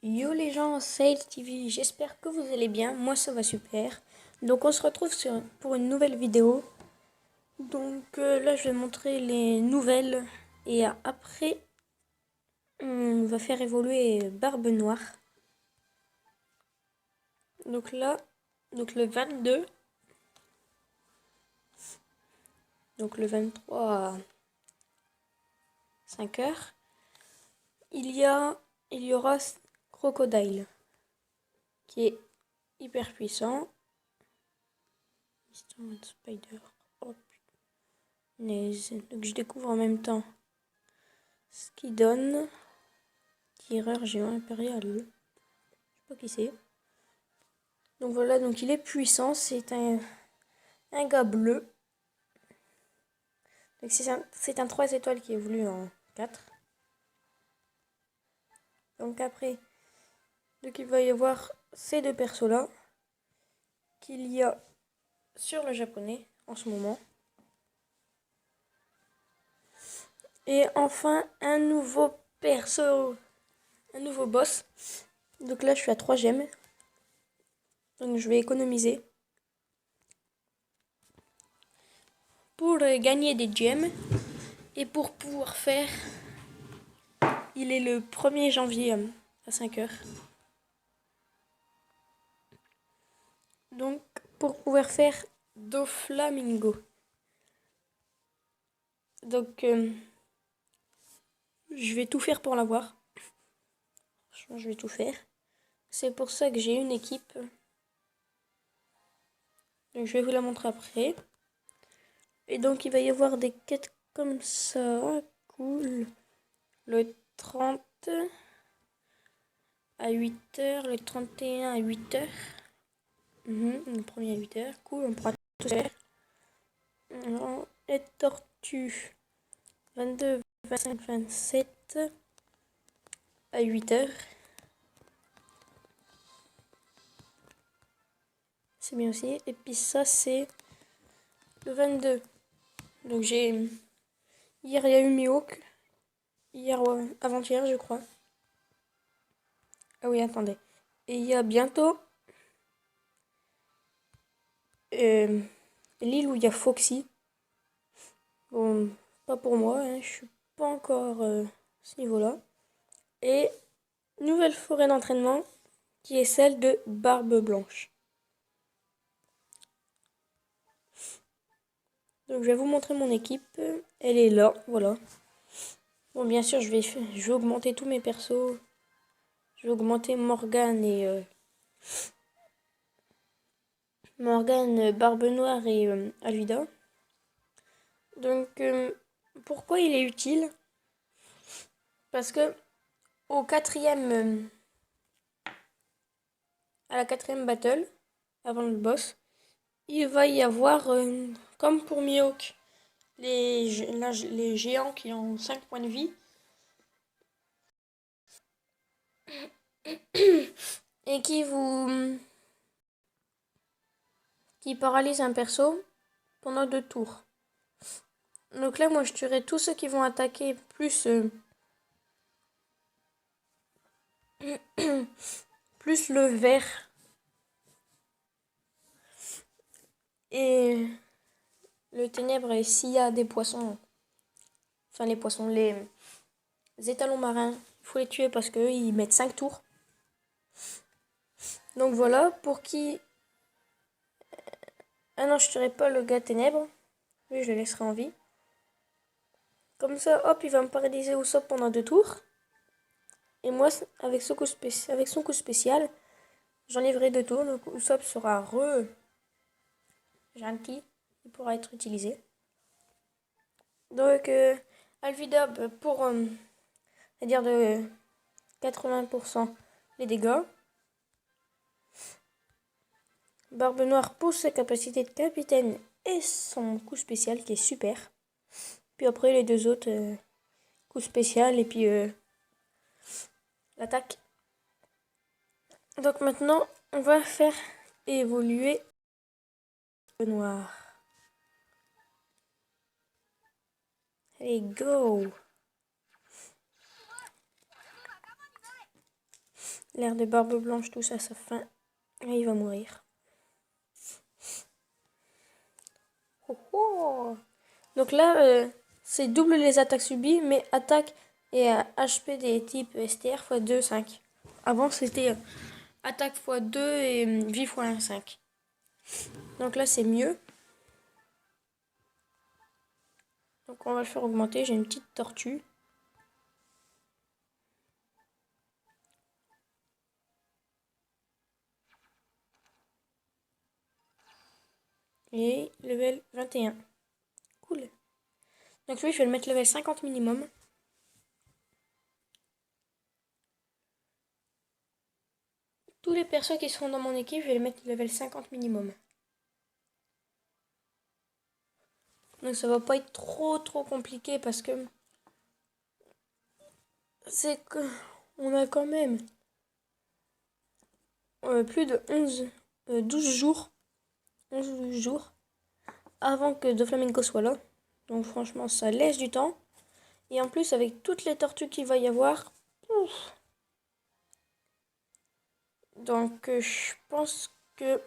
Yo les gens, c'est TV, j'espère que vous allez bien, moi ça va super. Donc on se retrouve pour une nouvelle vidéo. Donc là je vais montrer les nouvelles et après on va faire évoluer Barbe Noire. Donc là, le 22, donc le 23 à 5 heures, il y aura Crocodile qui est hyper puissant. Spider. Oh, donc je découvre en même temps ce qui donne tireur géant impérial. Je sais pas qui c'est. Donc voilà, donc il est puissant, c'est un gars bleu. Donc c'est un 3 étoiles qui évolue en 4. Donc après, donc il va y avoir ces deux persos là qu'il y a sur le japonais en ce moment. Et enfin un nouveau perso, un nouveau boss. Donc là je suis à 3 gemmes. Donc je vais économiser pour gagner des gemmes et pour pouvoir faire. Il est le 1er janvier à 5 heures. Donc pour pouvoir faire Doflamingo. Donc je vais tout faire pour l'avoir. Franchement, je vais tout faire. C'est pour ça que j'ai une équipe. Donc je vais vous la montrer après. Et donc il va y avoir des quêtes comme ça. Cool. Le 30 à 8 heures. Le 31 à 8 heures. Le premier à 8 heures. Cool, on pourra tout faire. Et tortue. 22, 25, 27 à 8 heures. C'est bien aussi. Et puis ça, c'est le 22. Donc j'ai... Hier, il y a eu Mihawk. Hier, ouais, avant-hier, je crois. Ah oui, attendez. Et il y a bientôt... l'île où il y a Foxy. Bon, pas pour moi, hein, je suis pas encore à ce niveau-là. Et nouvelle forêt d'entraînement qui est celle de Barbe Blanche. Donc je vais vous montrer mon équipe. Elle est là, voilà. Bon, bien sûr, je vais augmenter tous mes persos. Je vais augmenter Morgane et... Morgane, Barbe Noire et Alvida. Donc, pourquoi il est utile? Parce que au à la quatrième battle, avant le boss, il va y avoir, comme pour Mihawk, les géants qui ont 5 points de vie. Et qui paralysent un perso pendant 2 tours. Donc là, moi, je tuerai tous ceux qui vont attaquer plus... plus le vert. Et le ténèbre, et s'il y a des poissons... Enfin, les poissons, les étalons marins, il faut les tuer parce qu'eux, ils mettent 5 tours. Donc voilà, pour qui... Ah non, je tuerai pas le gars ténèbres. Lui, je le laisserai en vie. Comme ça, hop, il va me paralyser Usopp pendant 2 tours. Et moi, avec son coup spécial, j'enlèverai 2 tours. Donc Usopp sera gentil. Il pourra être utilisé. Donc, Alvida pour, c'est-à-dire de 80% les dégâts. Barbe Noire pour sa capacité de capitaine et son coup spécial qui est super. Puis après les deux autres, coup spécial et puis l'attaque. Donc maintenant, on va faire évoluer le noir. Allez, go! l'air de Barbe Blanche touche à sa fin et il va mourir. Oh oh. Donc là, c'est double les attaques subies, mais attaque et HP des types STR x 2, 5. Avant, c'était attaque x 2 et vie x 1, 5. Donc là, c'est mieux. Donc on va le faire augmenter. J'ai une petite tortue. Et level 21. Cool. Donc lui, je vais le mettre level 50 minimum. Tous les persos qui seront dans mon équipe, je vais les mettre level 50 minimum. Donc ça va pas être trop compliqué parce que c'est que on a quand même plus de 12 jours 11 jours avant que Doflamingo soit là. Donc franchement ça laisse du temps. Et en plus avec toutes les tortues qu'il va y avoir. Ouf. Donc je pense que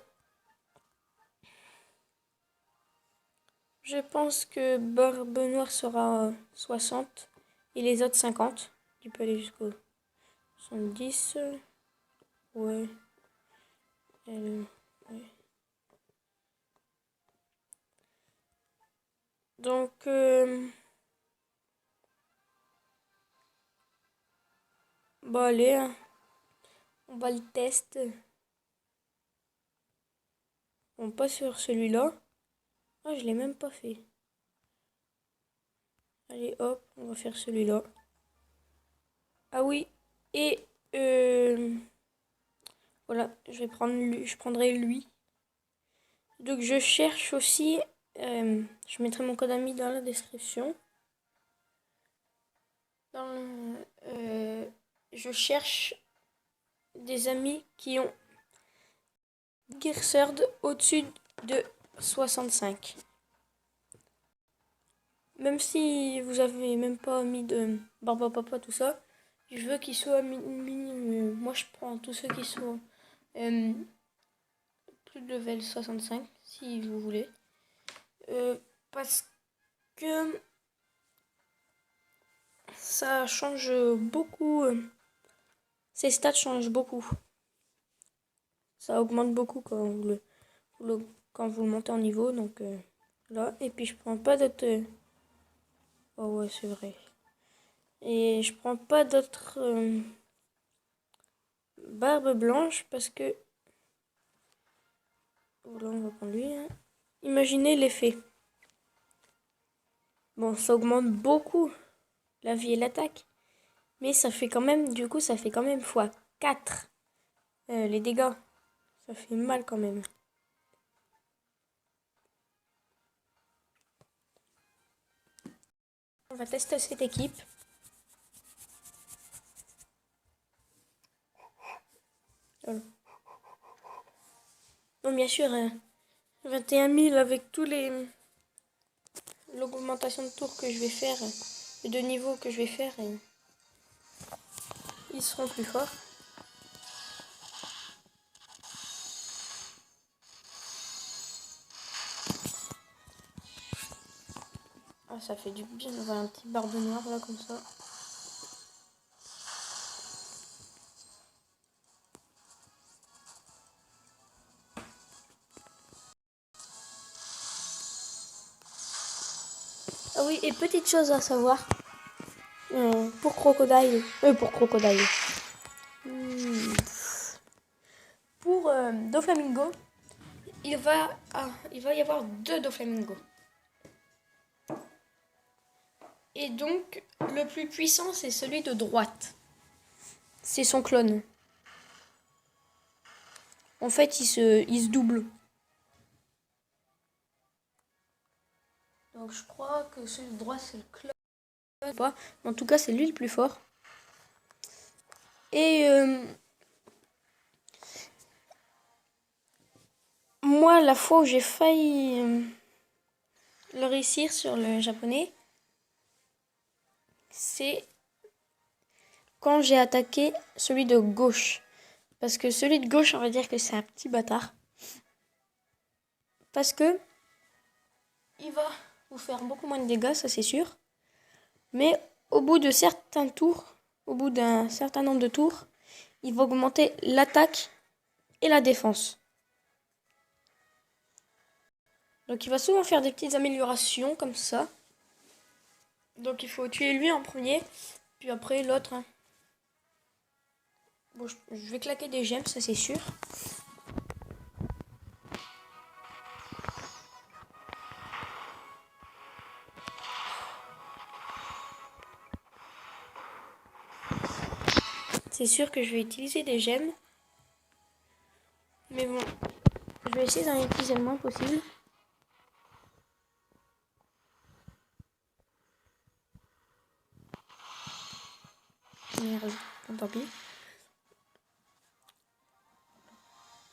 Barbe Noire sera 60 et les autres 50. Il peut aller jusqu'au 70. Ouais. Ouais. Donc bah allez, hein. On va le tester. On passe sur celui-là. Ah, je l'ai même pas fait. Allez, hop, on va faire celui-là. Ah oui, et voilà, je prendrai lui. Donc je cherche aussi, je mettrai mon code ami dans la description. Je cherche des amis qui ont Gearsword au-dessus de 65. Même si vous avez même pas mis de Barbapapa, tout ça, je veux qu'ils soient moi je prends tous ceux qui sont plus de level 65, si vous voulez. Parce que ça change beaucoup. Ces stats changent beaucoup. Ça augmente beaucoup quand vous le montez en niveau. Donc là, et puis je prends pas d'autres. Oh ouais, c'est vrai. Et je prends pas d'autres Barbe Blanche parce que. Voilà, on va prendre lui. Hein. Imaginez l'effet. Bon, ça augmente beaucoup la vie et l'attaque. Mais ça fait quand même, du coup, ça fait quand même x4 les dégâts. Ça fait mal quand même. On va tester cette équipe. Voilà. Bon, bien sûr, 21 000 avec tous les l'augmentation de tours que je vais faire et de niveau que je vais faire, ils seront plus forts. Ah, ça fait du bien d'avoir un petit barbe noire là comme ça. Ah oui, et petite chose à savoir pour Crocodile, pour Doflamingo, il va y avoir 2 Doflamingo. Et donc, le plus puissant, c'est celui de droite. C'est son clone. En fait, il se double. Donc, je crois que celui de droite, c'est le clone. Pas. En tout cas, c'est lui le plus fort. Et moi, la fois où j'ai failli le réussir sur le japonais, c'est quand j'ai attaqué celui de gauche. Parce que celui de gauche, on va dire que c'est un petit bâtard. Parce que il va vous faire beaucoup moins de dégâts, ça c'est sûr. Mais au bout de certains tours, au bout d'un certain nombre de tours, il va augmenter l'attaque et la défense. Donc il va souvent faire des petites améliorations comme ça. Donc il faut tuer lui en premier, puis après l'autre. Hein. Bon, je vais claquer des gemmes, ça c'est sûr. C'est sûr que je vais utiliser des gemmes. Mais bon, je vais essayer d'en utiliser le moins possible. Merde, tant pis.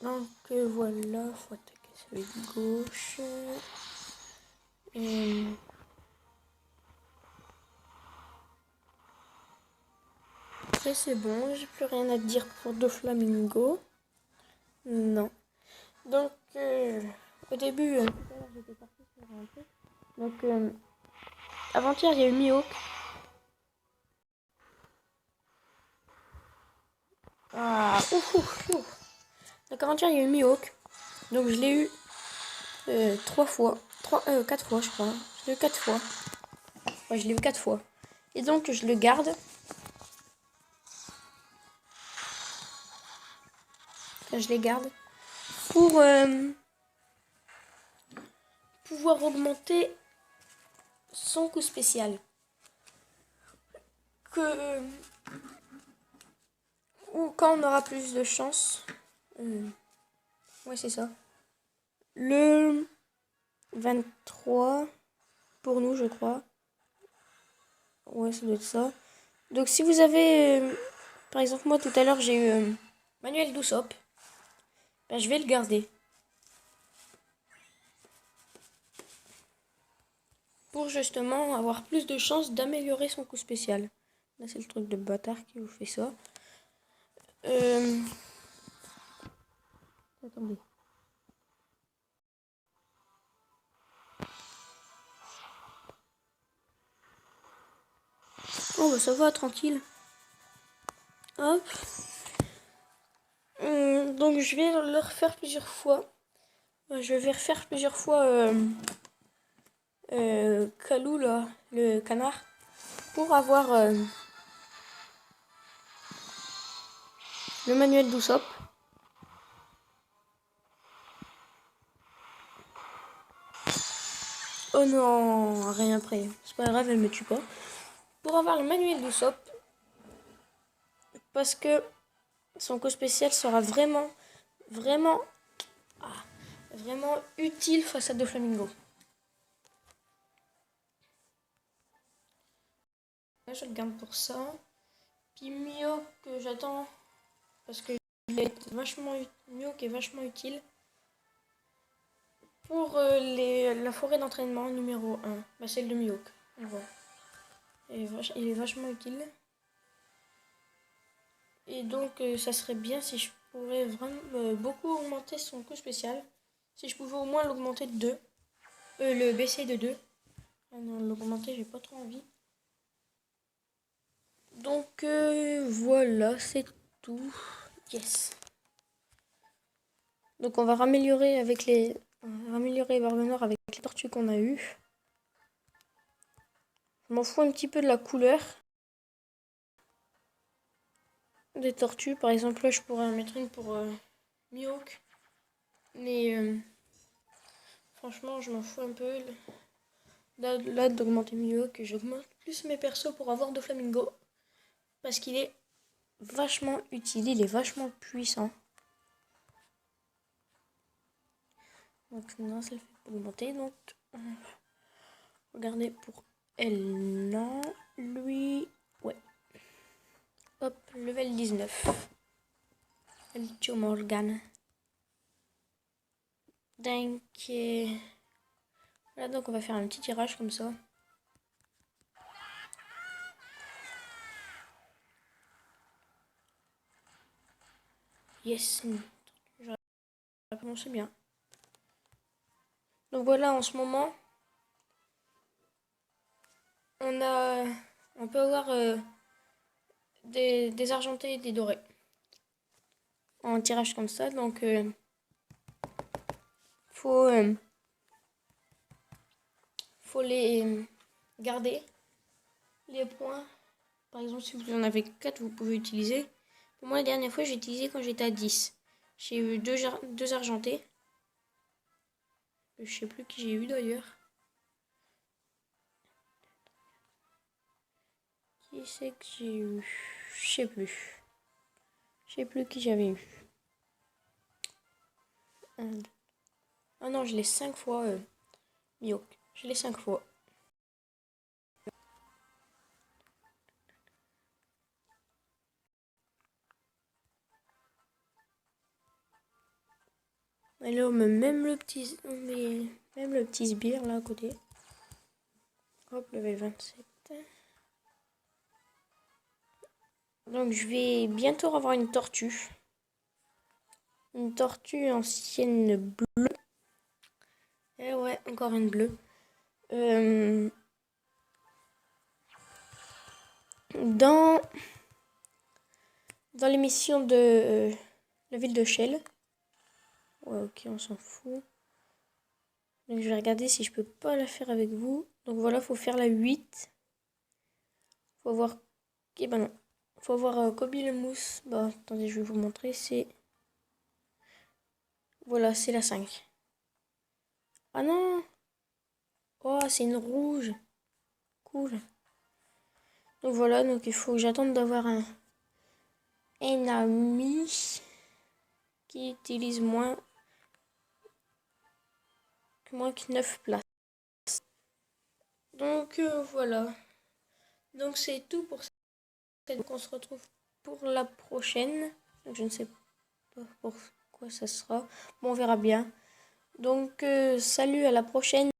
Donc voilà, faut attaquer celui de gauche. Après c'est bon, j'ai plus rien à dire pour Doflamingo. Non. Donc au début, j'étais partie sur un truc. Donc avant-hier il y a eu Mihawk. Ah, ouf. Donc avant-hier il y a eu Mihawk. Donc je l'ai eu 4 fois, je crois. Je l'ai eu 4 fois. Ouais, je l'ai eu 4 fois. Et donc je le garde. Enfin, je les garde pour pouvoir augmenter son coup spécial. Ou quand on aura plus de chance. Ouais, c'est ça. Le 23 pour nous, je crois. Ouais, ça doit être ça. Donc si vous avez... par exemple, moi tout à l'heure, j'ai eu Manuel d'Usopp. Ben, je vais le garder. Pour justement avoir plus de chances d'améliorer son coup spécial. Là, c'est le truc de bâtard qui vous fait ça. Attendez. Oh, bah ça va, tranquille. Hop. Donc, je vais le refaire plusieurs fois. Je vais refaire plusieurs fois Kalou, là, le canard, pour avoir le manuel d'Usopp. Oh non, rien après. C'est pas grave, elle me tue pas. Pour avoir le manuel d'Usopp, parce que son coup spécial sera vraiment utile face à Doflamingo. Là, je le garde pour ça. Puis Mio que j'attends parce que Mio qui est vachement utile pour la forêt d'entraînement numéro 1. Bah, celle de Mihawk. Voilà. Il est vachement utile. Et donc ça serait bien si je pourrais vraiment beaucoup augmenter son coup spécial. Si je pouvais au moins l'augmenter de 2. Le baisser de 2. Ah non, l'augmenter, j'ai pas trop envie. Donc voilà, c'est tout. Yes. Donc on va raméliorer avec vers le nord avec les tortues qu'on a eues. Je m'en fous un petit peu de la couleur des tortues. Par exemple, là, je pourrais en mettre une pour Mihawk. Mais franchement, je m'en fous un peu. Là d'augmenter Mihawk, j'augmente plus mes persos pour avoir Doflamingo. Parce qu'il est vachement utile, il est vachement puissant. Donc non, ça le fait pas augmenter. Donc regardez pour elle, non. Lui, ouais. Hop, level 19. El Tio Morgan. Donc, voilà, donc on va faire un petit tirage comme ça. Yes. J'aurais prononcé bien. Donc voilà, en ce moment, on peut avoir des argentés et des dorés en tirage comme ça. Donc faut les garder, les points. Par exemple, si vous en avez 4, vous pouvez utiliser. Moi, la dernière fois, j'ai utilisé quand j'étais à 10. J'ai eu deux argentés. Je sais plus qui j'ai eu d'ailleurs. Qui c'est que j'ai eu? Je sais plus. Je sais plus qui j'avais eu. Ah non, je l'ai 5 fois. Mioc. Je l'ai 5 fois. Alors, même le petit sbire là à côté. Hop, level 27. Donc, je vais bientôt avoir une tortue. Une tortue ancienne bleue. Eh ouais, encore une bleue. Dans l'émission de la ville de Chelles. Ouais, ok, on s'en fout. Donc je vais regarder si je peux pas la faire avec vous. Donc voilà, faut faire la 8. Faut avoir... Ok, bah non. Faut avoir Kobe le mousse. Bah attendez, je vais vous montrer. C'est... Voilà, c'est la 5. Ah non! Oh, c'est une rouge. Cool. Donc voilà, donc il faut que j'attende d'avoir un ami qui utilise moins que 9 places. Donc voilà. Donc c'est tout pour cette. Donc on se retrouve pour la prochaine. Donc je ne sais pas pourquoi ça sera. Bon, on verra bien. Donc salut, à la prochaine.